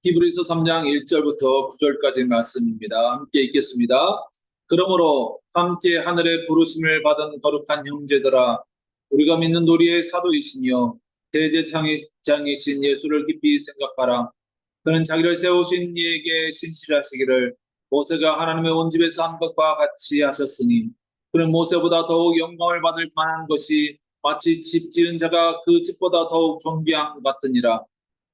히브리서 3장 1절부터 9절까지 말씀입니다. 함께 읽겠습니다. 그러므로 함께 하늘의 부르심을 받은 거룩한 형제들아, 우리가 믿는 우리의 사도이시며 대제사장이신 예수를 깊이 생각하라. 그는 자기를 세우신 이에게 신실하시기를 모세가 하나님의 온 집에서 한 것과 같이 하셨으니, 그는 모세보다 더욱 영광을 받을 만한 것이 마치 집 지은 자가 그 집보다 더욱 존귀한 것 같으니라.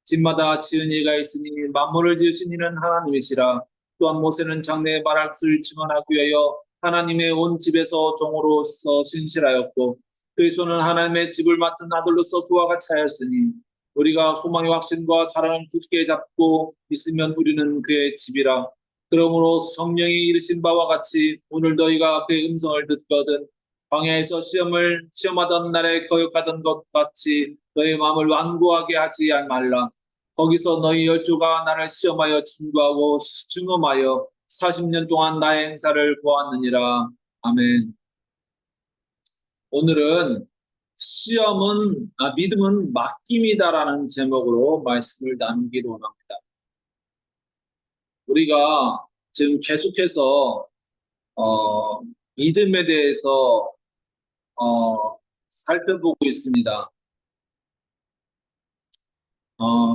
집마다 지은 이가 있으니 만물을 지으신 이는 하나님이시라. 또한 모세는 장래의 말할 것을 증언하기 위하여 하나님의 온 집에서 종으로서 신실하였고, 그의 손은 하나님의 집을 맡은 아들로서 그와 같이 하였으니, 우리가 소망의 확신과 자랑을 굳게 잡고 있으면 우리는 그의 집이라. 그러므로 성령이 이르신 바와 같이 오늘 너희가 그의 음성을 듣거든 광야에서 시험하던 날에 거역하던 것 같이 너희 마음을 완고하게 하지 말라. 거기서 너희 열조가 나를 시험하여 증거하고 증험하여 40년 동안 나의 행사를 보았느니라. 아멘. 오늘은 믿음은 맡김이다라는 제목으로 말씀을 나누기로 합니다. 우리가 지금 계속해서 믿음에 대해서 살펴보고 있습니다.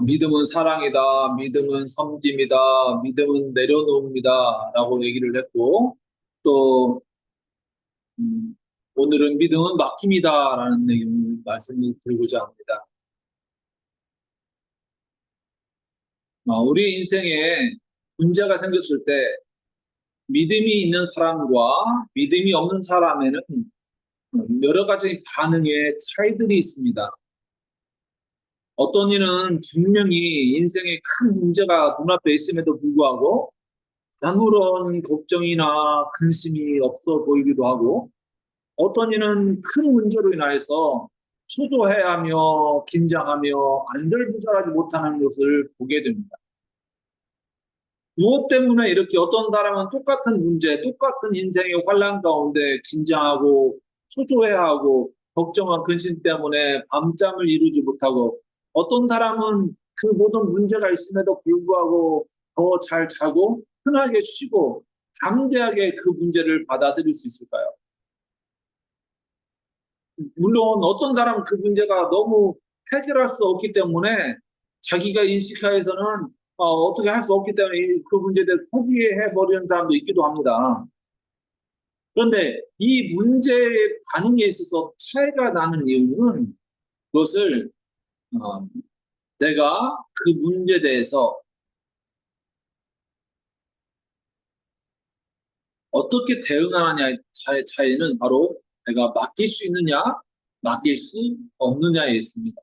믿음은 사랑이다, 믿음은 섬김이다, 믿음은 내려놓음이다 라고 얘기를 했고, 또 오늘은 믿음은 맡김이다 라는 말씀을 드리고자 합니다. 우리 인생에 문제가 생겼을 때 믿음이 있는 사람과 믿음이 없는 사람에는 여러 가지 반응의 차이들이 있습니다. 어떤 이는 분명히 인생에 큰 문제가 눈앞에 있음에도 불구하고 아무런 걱정이나 근심이 없어 보이기도 하고, 어떤 이는 큰 문제로 인하여서 초조해하며 긴장하며 안절부절하지 못하는 것을 보게 됩니다. 무엇 때문에 이렇게 어떤 사람은 똑같은 문제, 똑같은 인생의 환란 가운데 긴장하고 초조해하고 걱정과 근심 때문에 밤잠을 이루지 못하고, 어떤 사람은 그 모든 문제가 있음에도 불구하고 더 잘 자고 편하게 쉬고 담대하게 그 문제를 받아들일 수 있을까요? 물론 어떤 사람은 그 문제가 너무 해결할 수 없기 때문에 자기가 인식하에서는 어떻게 할 수 없기 때문에 그 문제에 대해서 포기해버리는 사람도 있기도 합니다. 그런데 이 문제의 반응에 있어서 차이가 나는 이유는, 그것을 어, 내가 그 문제에 대해서 어떻게 대응하느냐의 차이는 바로 내가 맡길 수 있느냐, 맡길 수 없느냐에 있습니다.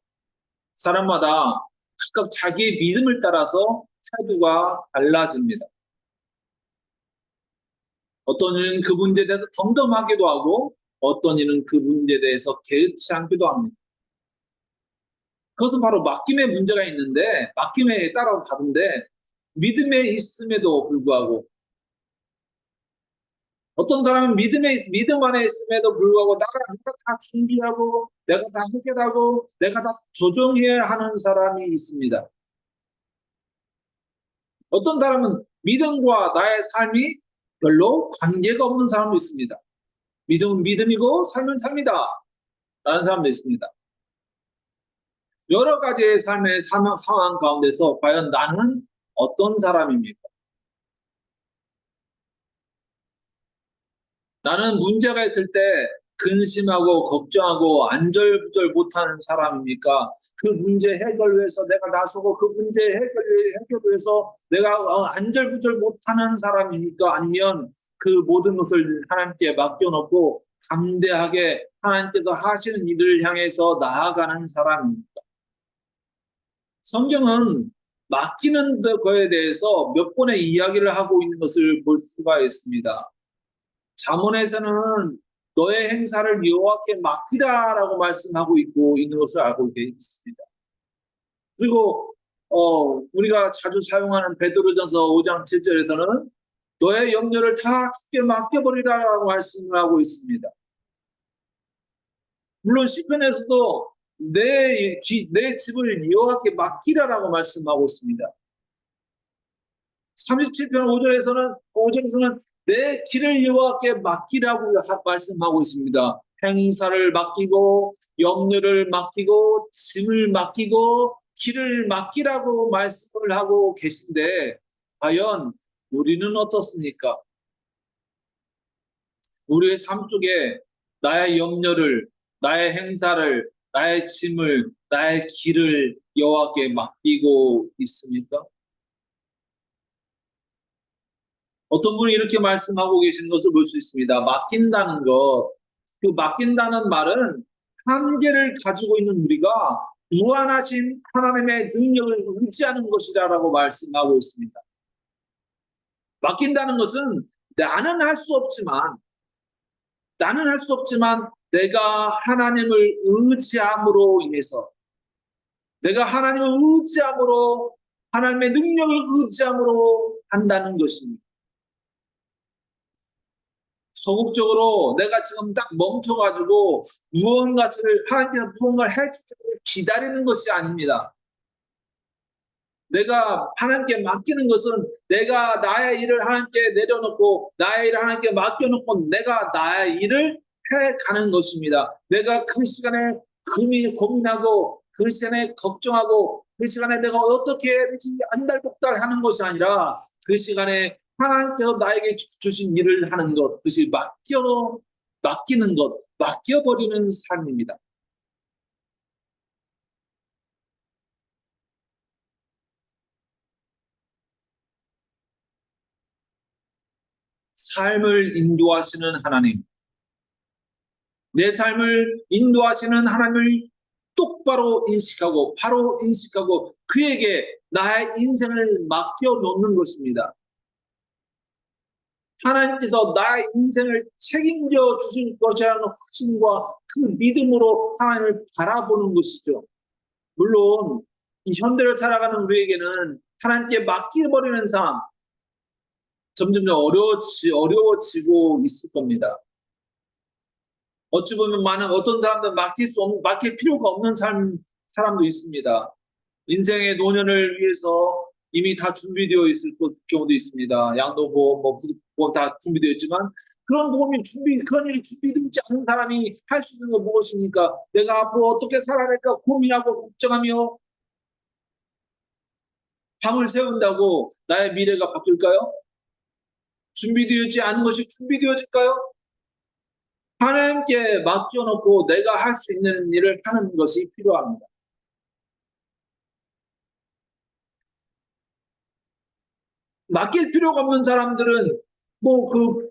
사람마다 각각 자기의 믿음을 따라서 태도가 달라집니다. 어떤 이는 그 문제에 대해서 덤덤하기도 하고, 어떤 이는 그 문제에 대해서 개의치 않기도 합니다. 그것은 바로 맡김의 문제가 있는데, 맡김에 따라서 다른데, 믿음에 있음에도 불구하고, 어떤 사람은 믿음 안에 있음에도 불구하고 내가 다 준비하고, 내가 다 해결하고, 내가 다 조정해야 하는 사람이 있습니다. 어떤 사람은 믿음과 나의 삶이 별로 관계가 없는 사람도 있습니다. 믿음은 믿음이고 삶은 삶이다 라는 사람도 있습니다. 여러 가지의 삶의 상황 가운데서 과연 나는 어떤 사람입니까? 나는 문제가 있을 때 근심하고 걱정하고 안절부절 못하는 사람입니까? 그 문제 해결 위해서 내가 나서고 그 문제 해결 위해서 내가 안절부절 못하는 사람입니까? 아니면 그 모든 것을 하나님께 맡겨놓고 담대하게 하나님께서 하시는 일을 향해서 나아가는 사람입니까? 성경은 맡기는 거에 대해서 몇 번의 이야기를 하고 있는 것을 볼 수가 있습니다. 잠언에서는 너의 행사를 여호와께 맡기라라고 말씀하고 있고 있는 것을 알고 있습니다. 그리고 우리가 자주 사용하는 베드로전서 5장 7절에서는 너의 염려를 다 주께 맡겨버리라라고 말씀을 하고 있습니다. 물론 시편에서도 내 집을 여호와께 맡기라라고 말씀하고 있습니다. 37편 5절에서는 내 길을 여호와께 맡기라고 말씀하고 있습니다. 행사를 맡기고 염려를 맡기고 짐을 맡기고 길을 맡기라고 말씀을 하고 계신데 과연 우리는 어떻습니까? 우리의 삶 속에 나의 염려를, 나의 행사를, 나의 짐을, 나의 길을 여호와께 맡기고 있습니까? 어떤 분이 이렇게 말씀하고 계신 것을 볼 수 있습니다. 맡긴다는 것, 그 맡긴다는 말은 한계를 가지고 있는 우리가 무한하신 하나님의 능력을 의지하는 것이다라고 말씀하고 있습니다. 맡긴다는 것은 나는 할 수 없지만 내가 하나님을 의지함으로 인해서 내가 하나님을 의지함으로 하나님의 능력을 의지함으로 한다는 것입니다. 소극적으로 내가 지금 딱 멈춰가지고 하나님께서 무언가를 해줄 때를 기다리는 것이 아닙니다. 내가 하나님께 맡기는 것은 내가 나의 일을 하나님께 내려놓고 나의 일을 하나님께 맡겨놓고 내가 나의 일을 해가는 것입니다. 내가 그 시간에 고민하고 그 시간에 걱정하고 그 시간에 내가 어떻게 해야 되지 안달복달 하는 것이 아니라 그 시간에 하나님께서 나에게 주신 일을 하는 것, 그것이 맡기는 것, 맡겨버리는 삶입니다. 삶을 인도하시는 하나님, 내 삶을 인도하시는 하나님을 똑바로 인식하고 바로 인식하고 그에게 나의 인생을 맡겨놓는 것입니다. 하나님께서 나의 인생을 책임져 주실 것이라는 확신과 그 믿음으로 하나님을 바라보는 것이죠. 물론 이 현대를 살아가는 우리에게는 하나님께 맡겨버리는 삶 점점 어려워지고 있을 겁니다. 어찌 보면 어떤 사람들은 맡길 필요가 없는 사람도 있습니다. 인생의 노년을 위해서 이미 다 준비되어 있을 경우도 있습니다. 양도보험, 부득보험 다 준비되어 있지만 그런 일이 준비되지 않은 사람이 할 수 있는 건 무엇입니까? 내가 앞으로 어떻게 살아갈까 고민하고 걱정하며 밤을 새운다고 나의 미래가 바뀔까요? 준비되어있지 않은 것이 준비되어질까요? 하나님께 맡겨놓고 내가 할 수 있는 일을 하는 것이 필요합니다. 맡길 필요가 없는 사람들은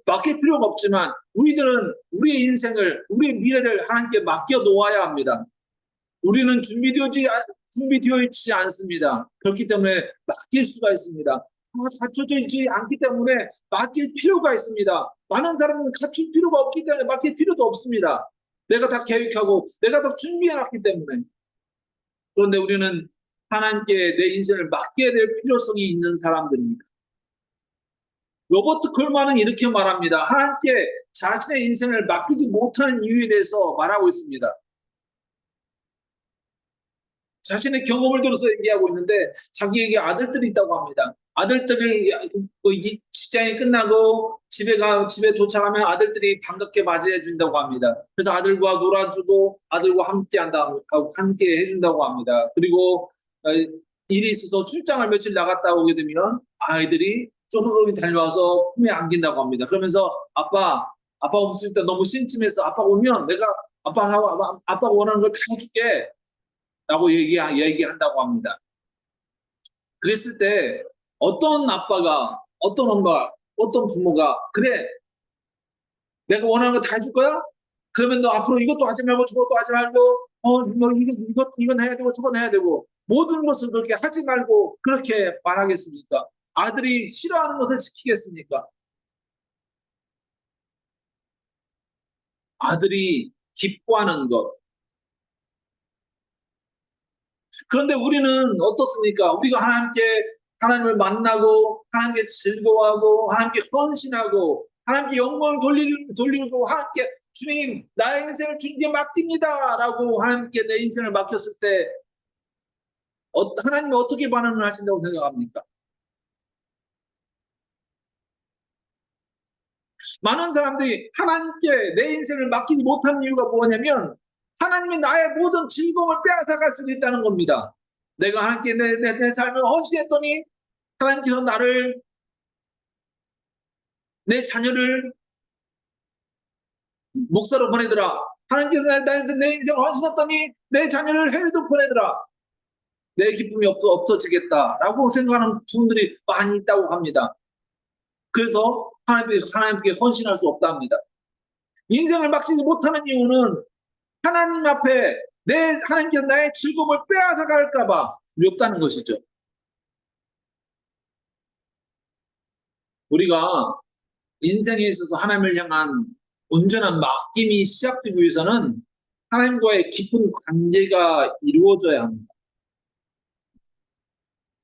맡길 필요가 없지만 우리들은 우리의 인생을, 우리의 미래를 하나님께 맡겨 놓아야 합니다. 우리는 준비되어 있지 않습니다. 그렇기 때문에 맡길 수가 있습니다. 갖춰져 있지 않기 때문에 맡길 필요가 있습니다. 많은 사람은 갖출 필요가 없기 때문에 맡길 필요도 없습니다. 내가 다 계획하고 내가 다 준비해놨기 때문에. 그런데 우리는 하나님께 내 인생을 맡겨야 될 필요성이 있는 사람들입니다. 로버트 콜만은 이렇게 말합니다. 하나님께 자신의 인생을 맡기지 못하는 이유에 대해서 말하고 있습니다. 자신의 경험을 들어서 얘기하고 있는데 자기에게 아들들이 있다고 합니다. 아들들을 직장이 끝나고 집에 도착하면 아들들이 반갑게 맞이해 준다고 합니다. 그래서 아들과 놀아주고 아들과 함께 해준다고 합니다. 그리고 일이 있어서 출장을 며칠 나갔다 오게 되면 아이들이 쪼르르 달려와서 품에 안긴다고 합니다. 그러면서 아빠 없을 때 너무 심심해서 아빠 오면 내가 아빠가 원하는 걸 다 해줄게 라고 얘기한다고 합니다. 그랬을 때 어떤 아빠가, 어떤 엄마가, 어떤 부모가 그래 내가 원하는 거 다 해줄 거야? 그러면 너 앞으로 이것도 하지 말고 저것도 하지 말고 이건 해야 되고 저건 해야 되고 모든 것을 그렇게 하지 말고 그렇게 말하겠습니까? 아들이 싫어하는 것을 지키겠습니까? 아들이 기뻐하는 것. 그런데 우리는 어떻습니까? 우리가 하나님을 만나고 하나님께 즐거워하고 하나님께 헌신하고 하나님께 영광을 돌리고 하나님께 주님 나의 인생을 주님께 맡깁니다 라고 하나님께 내 인생을 맡겼을 때 하나님은 어떻게 반응을 하신다고 생각합니까? 많은 사람들이 하나님께 내 인생을 맡기지 못하는 이유가 뭐냐면 하나님이 나의 모든 즐거움을 빼앗아갈 수도 있다는 겁니다. 내가 하나님께 내 삶을 헌신했더니 하나님께서 나를, 내 자녀를 목사로 보내더라. 하나님께서 내 인생을 헌신했더니 내 자녀를 해외도 보내더라. 내 기쁨이 없어지겠다라고 생각하는 분들이 많이 있다고 합니다. 그래서 하나님께 헌신할 수 없답니다. 인생을 맡기지 못하는 이유는 하나님 앞에 하나님께서 나의 즐거움을 빼앗아 갈까봐 두렵다는 것이죠. 우리가 인생에 있어서 하나님을 향한 온전한 맡김이 시작되기 위해서는 하나님과의 깊은 관계가 이루어져야 합니다.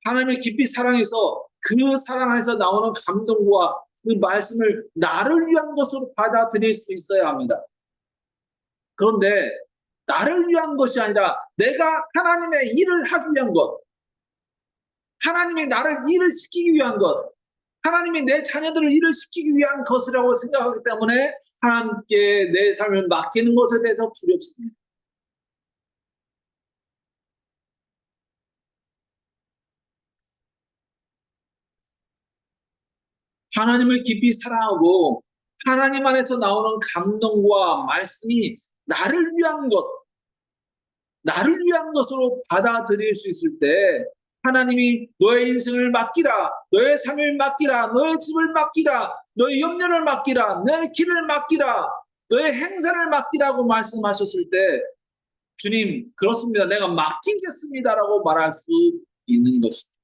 하나님을 깊이 사랑해서 그 사랑 안에서 나오는 감동과 그 말씀을 나를 위한 것으로 받아들일 수 있어야 합니다. 그런데 나를 위한 것이 아니라 내가 하나님의 일을 하기 위한 것, 하나님이 나를 일을 시키기 위한 것, 하나님이 내 자녀들을 일을 시키기 위한 것이라고 생각하기 때문에 하나님께 내 삶을 맡기는 것에 대해서 두렵습니다. 하나님을 깊이 사랑하고 하나님 안에서 나오는 감동과 말씀이 나를 위한 것, 나를 위한 것으로 받아들일 수 있을 때 하나님이 너의 인생을 맡기라, 너의 삶을 맡기라, 너의 집을 맡기라, 너의 염려를 맡기라, 너의 길을 맡기라, 너의 행사를 맡기라고 말씀하셨을 때 주님 그렇습니다, 내가 맡기겠습니다라고 말할 수 있는 것입니다.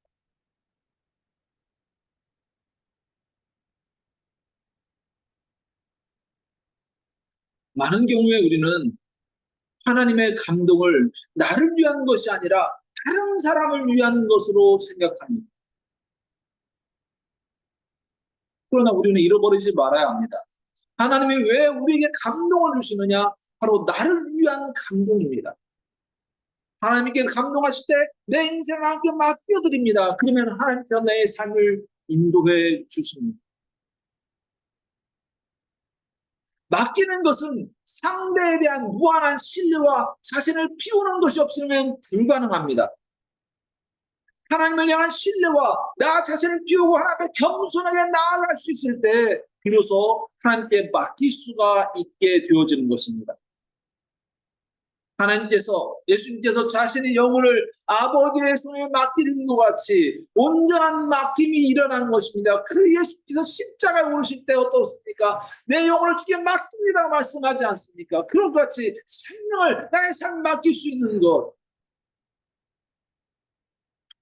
많은 경우에 우리는 하나님의 감동을 나를 위한 것이 아니라 다른 사람을 위한 것으로 생각합니다. 그러나 우리는 잃어버리지 말아야 합니다. 하나님이 왜 우리에게 감동을 주시느냐? 바로 나를 위한 감동입니다. 하나님께 감동하실 때 내 인생을 함께 맡겨드립니다. 그러면 하나님께서 내 삶을 인도해 주십니다. 맡기는 것은 상대에 대한 무한한 신뢰와 자신을 비우는 것이 없으면 불가능합니다. 하나님을 향한 신뢰와 나 자신을 비우고 하나님께 겸손하게 나아갈 수 있을 때 비로소 하나님께 맡길 수가 있게 되어지는 것입니다. 하나님께서, 예수님께서 자신의 영혼을 아버지의 손에 맡기는 것 같이 온전한 맡김이 일어나는 것입니다. 그 예수께서 십자가에 오르실 때 어떻습니까? 내 영혼을 주께 맡깁니다 말씀하지 않습니까? 그런 것 같이 생명을, 나의 삶을 맡길 수 있는 것,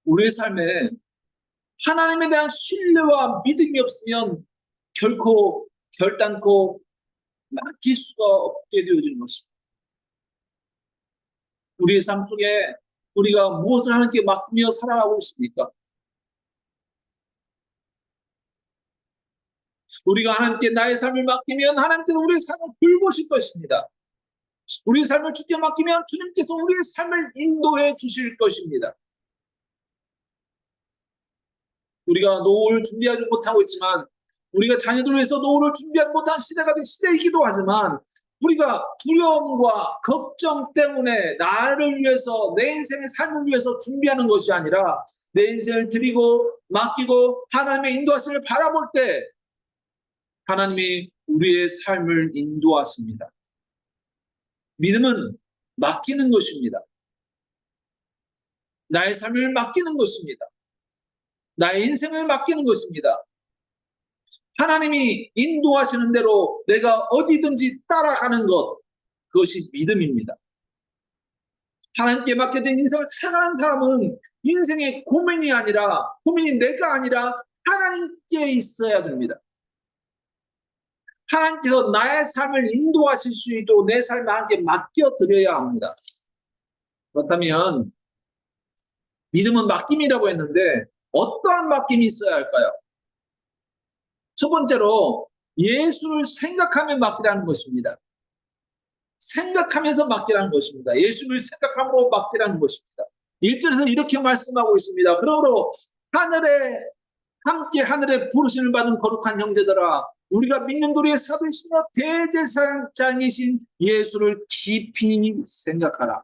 우리의 삶에 하나님에 대한 신뢰와 믿음이 없으면 결단코 맡길 수가 없게 되어지는 것입니다. 우리의 삶 속에 우리가 무엇을 하나님께 맡기며 살아가고 있습니까? 우리가 하나님께 나의 삶을 맡기면 하나님께서 우리의 삶을 돌보실 것입니다. 우리의 삶을 주께 맡기면 주님께서 우리의 삶을 인도해 주실 것입니다. 우리가 노후를 준비하지 못하고 있지만, 우리가 자녀들을 위해서 노후를 준비하지 못한 시대가 된 시대이기도 하지만, 우리가 두려움과 걱정 때문에 나를 위해서, 내 인생의 삶을 위해서 준비하는 것이 아니라 내 인생을 드리고 맡기고 하나님의 인도하심을 바라볼 때 하나님이 우리의 삶을 인도하십니다. 믿음은 맡기는 것입니다. 나의 삶을 맡기는 것입니다. 나의 인생을 맡기는 것입니다. 하나님이 인도하시는 대로 내가 어디든지 따라가는 것, 그것이 믿음입니다. 하나님께 맡겨진 인생을 살아가는 사람은 인생의 고민이 내가 아니라 하나님께 있어야 됩니다. 하나님께서 나의 삶을 인도하실 수 있도록 내 삶을 하나님께 맡겨드려야 합니다. 그렇다면 믿음은 맡김이라고 했는데 어떠한 맡김이 있어야 할까요? 첫 번째로 예수를 생각하며 맡기라는 것입니다. 생각하면서 맡기라는 것입니다. 예수를 생각함으로 맡기라는 것입니다. 1절에서 이렇게 말씀하고 있습니다. 그러므로 함께 하늘에 부르심을 받은 거룩한 형제들아, 우리가 믿는 우리의 사도이시며 대제사장이신 예수를 깊이 생각하라.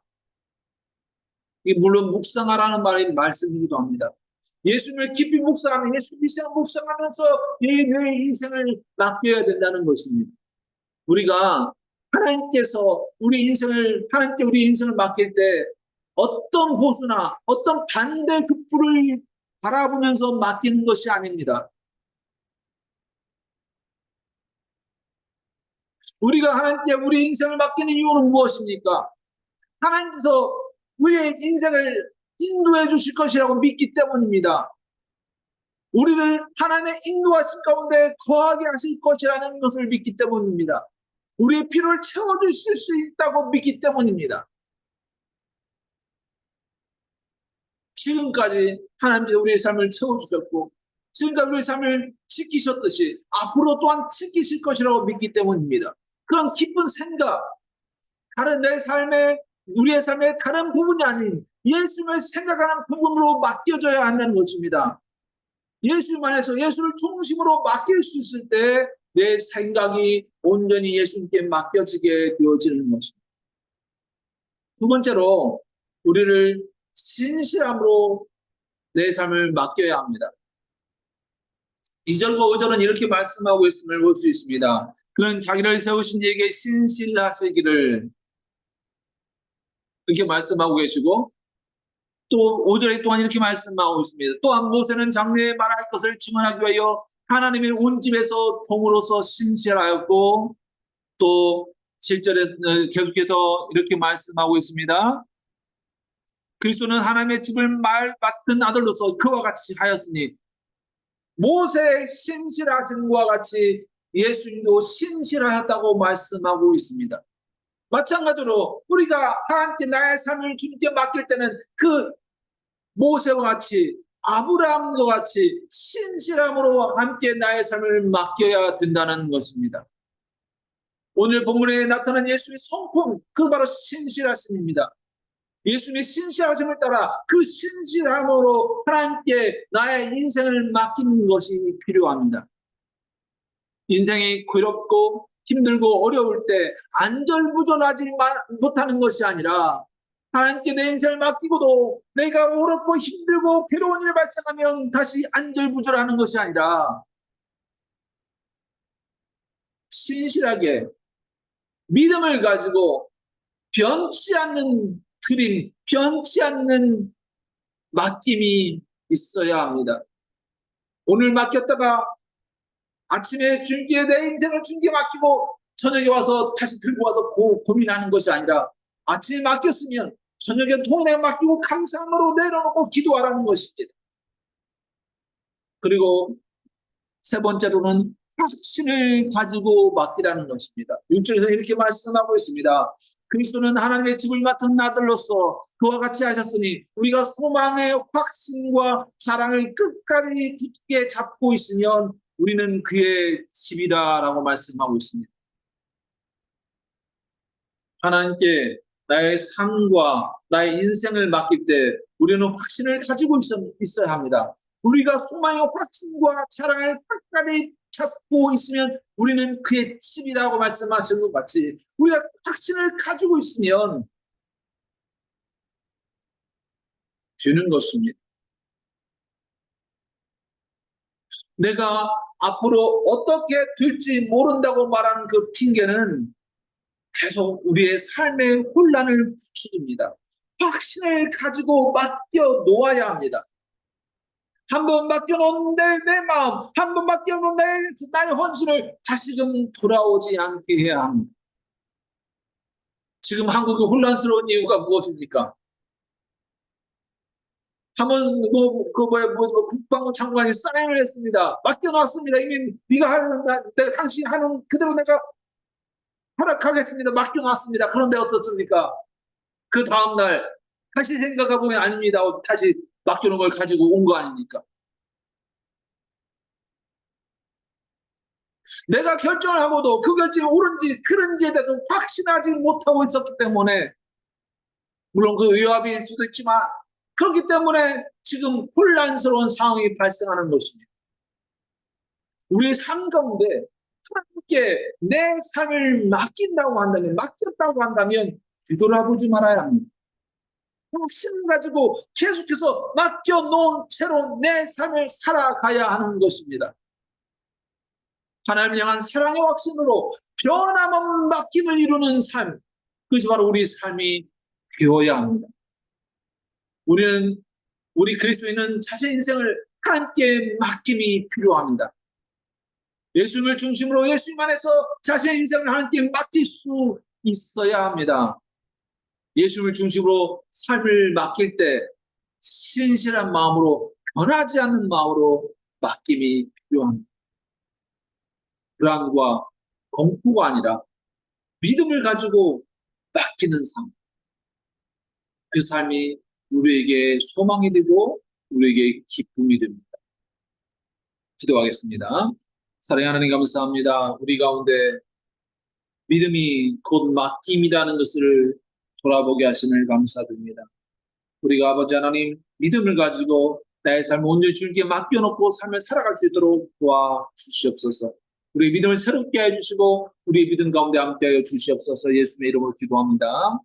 이 물론 묵상하라는 말씀이기도 합니다. 예수님을 깊이 묵상하면 예수 일생 묵상하면서 내 인생을 맡겨야 된다는 것입니다. 우리가 하나님께 우리 인생을 맡길 때 어떤 보수나 어떤 반대 극부를 바라보면서 맡기는 것이 아닙니다. 우리가 하나님께 우리 인생을 맡기는 이유는 무엇입니까? 하나님께서 우리의 인생을 인도해 주실 것이라고 믿기 때문입니다. 우리를 하나님의 인도하신 가운데 거하게 하실 것이라는 것을 믿기 때문입니다. 우리의 필요를 채워주실 수 있다고 믿기 때문입니다. 지금까지 하나님께서 우리의 삶을 채워주셨고 지금까지 우리의 삶을 지키셨듯이 앞으로 또한 지키실 것이라고 믿기 때문입니다. 그런 기쁜 생각, 우리의 삶의 다른 부분이 아닌 예수님을 생각하는 부분으로 맡겨져야 한다는 것입니다. 예수님 안에서 예수를 중심으로 맡길 수 있을 때 내 생각이 온전히 예수님께 맡겨지게 되어지는 것입니다. 두 번째로 우리를 신실함으로 내 삶을 맡겨야 합니다. 2절과 5절은 이렇게 말씀하고 있음을 볼 수 있습니다. 그는 자기를 세우신 이에게 신실하시기를 이렇게 말씀하고 계시고 또 5절에 또한 이렇게 말씀하고 있습니다. 또한 모세는 장래에 말할 것을 증언하기 위하여 하나님의 온 집에서 종으로서 신실하였고 또 7절에 계속해서 이렇게 말씀하고 있습니다. 그리스도는 하나님의 집을 맡은 아들로서 그와 같이 하였으니 모세의 신실하심과 같이 예수님도 신실하였다고 말씀하고 있습니다. 마찬가지로 우리가 하나님께 나의 삶을 주님께 맡길 때는 그 모세와 같이 아브라함과 같이 신실함으로 함께 나의 삶을 맡겨야 된다는 것입니다. 오늘 본문에 나타난 예수의 성품, 그 바로 신실하심입니다. 예수님의 신실하심을 따라 그 신실함으로 하나님께 나의 인생을 맡기는 것이 필요합니다. 인생이 괴롭고 힘들고 어려울 때 안절부절하지 못하는 것이 아니라 하나님께 내 인생을 맡기고도 내가 어렵고 힘들고 괴로운 일이 발생하면 다시 안절부절하는 것이 아니라 신실하게 믿음을 가지고 변치 않는 드림, 변치 않는 맡김이 있어야 합니다. 오늘 맡겼다가 아침에 주님께 내 인생을 주님께 맡기고 저녁에 와서 다시 들고 와서 고민하는 것이 아니라 아침에 맡겼으면 저녁에 통에 맡기고 감사함으로 내려놓고 기도하라는 것입니다. 그리고 세 번째로는 확신을 가지고 맡기라는 것입니다. 6절에서 이렇게 말씀하고 있습니다. 그리스도는 하나님의 집을 맡은 아들로서 그와 같이 하셨으니 우리가 소망의 확신과 사랑을 끝까지 굳게 잡고 있으면 우리는 그의 집이다라고 말씀하고 있습니다. 하나님께 나의 삶과 나의 인생을 맡길 때 우리는 확신을 가지고 있어야 합니다. 우리가 소망의 확신과 사랑을 끝까지 잡고 있으면 우리는 그의 집이라고 말씀하신 것 같이 우리가 확신을 가지고 있으면 되는 것입니다. 내가 앞으로 어떻게 될지 모른다고 말하는 그 핑계는 계속 우리의 삶의 혼란을 부추깁니다. 확신을 가지고 맡겨 놓아야 합니다. 한번 맡겨놓은 내 마음, 한번 맡겨놓은 나의 헌신을 다시금 돌아오지 않게 해야 합니다. 지금 한국이 혼란스러운 이유가 무엇입니까? 한번 국방부 장관이 사인을 했습니다. 맡겨놨습니다. 이미 네가 하는 당신 하는 그대로 내가 허락하겠습니다. 맡겨놨습니다. 그런데 어떻습니까? 그 다음날 다시 생각해보면 아닙니다. 다시 맡겨놓은 걸 가지고 온 거 아닙니까? 내가 결정을 하고도 그 결정이 옳은지 그른지에 대해서 확신하지 못하고 있었기 때문에 물론 그 위협일 수도 있지만 그렇기 때문에 지금 혼란스러운 상황이 발생하는 것입니다. 우리의 삶 가운데 함께 내 삶을 맡겼다고 한다면 뒤돌아보지 말아야 합니다. 확신을 가지고 계속해서 맡겨놓은 채로 내 삶을 살아가야 하는 것입니다. 하나님을 향한 사랑의 확신으로 변함없는 맡김을 이루는 삶, 그것이 바로 우리 삶이 되어야 합니다. 우리 그리스도인은 자신의 인생을 하나님께 맡김이 필요합니다. 예수님을 중심으로 예수님 안에서 자신의 인생을 하나님께 맡길 수 있어야 합니다. 예수님을 중심으로 삶을 맡길 때 신실한 마음으로, 변하지 않는 마음으로 맡김이 필요합니다. 불안과 공포가 아니라 믿음을 가지고 맡기는 삶. 그 삶이 우리에게 소망이 되고 우리에게 기쁨이 됩니다. 기도하겠습니다. 사랑하는 하나님 감사합니다. 우리 가운데 믿음이 곧 맡김이라는 것을 돌아보게 하심을 감사드립니다. 우리가 아버지 하나님 믿음을 가지고 나의 삶을 온전히 주님께 맡겨놓고 삶을 살아갈 수 있도록 도와주시옵소서. 우리의 믿음을 새롭게 해주시고 우리의 믿음 가운데 함께하여 주시옵소서. 예수님의 이름으로 기도합니다.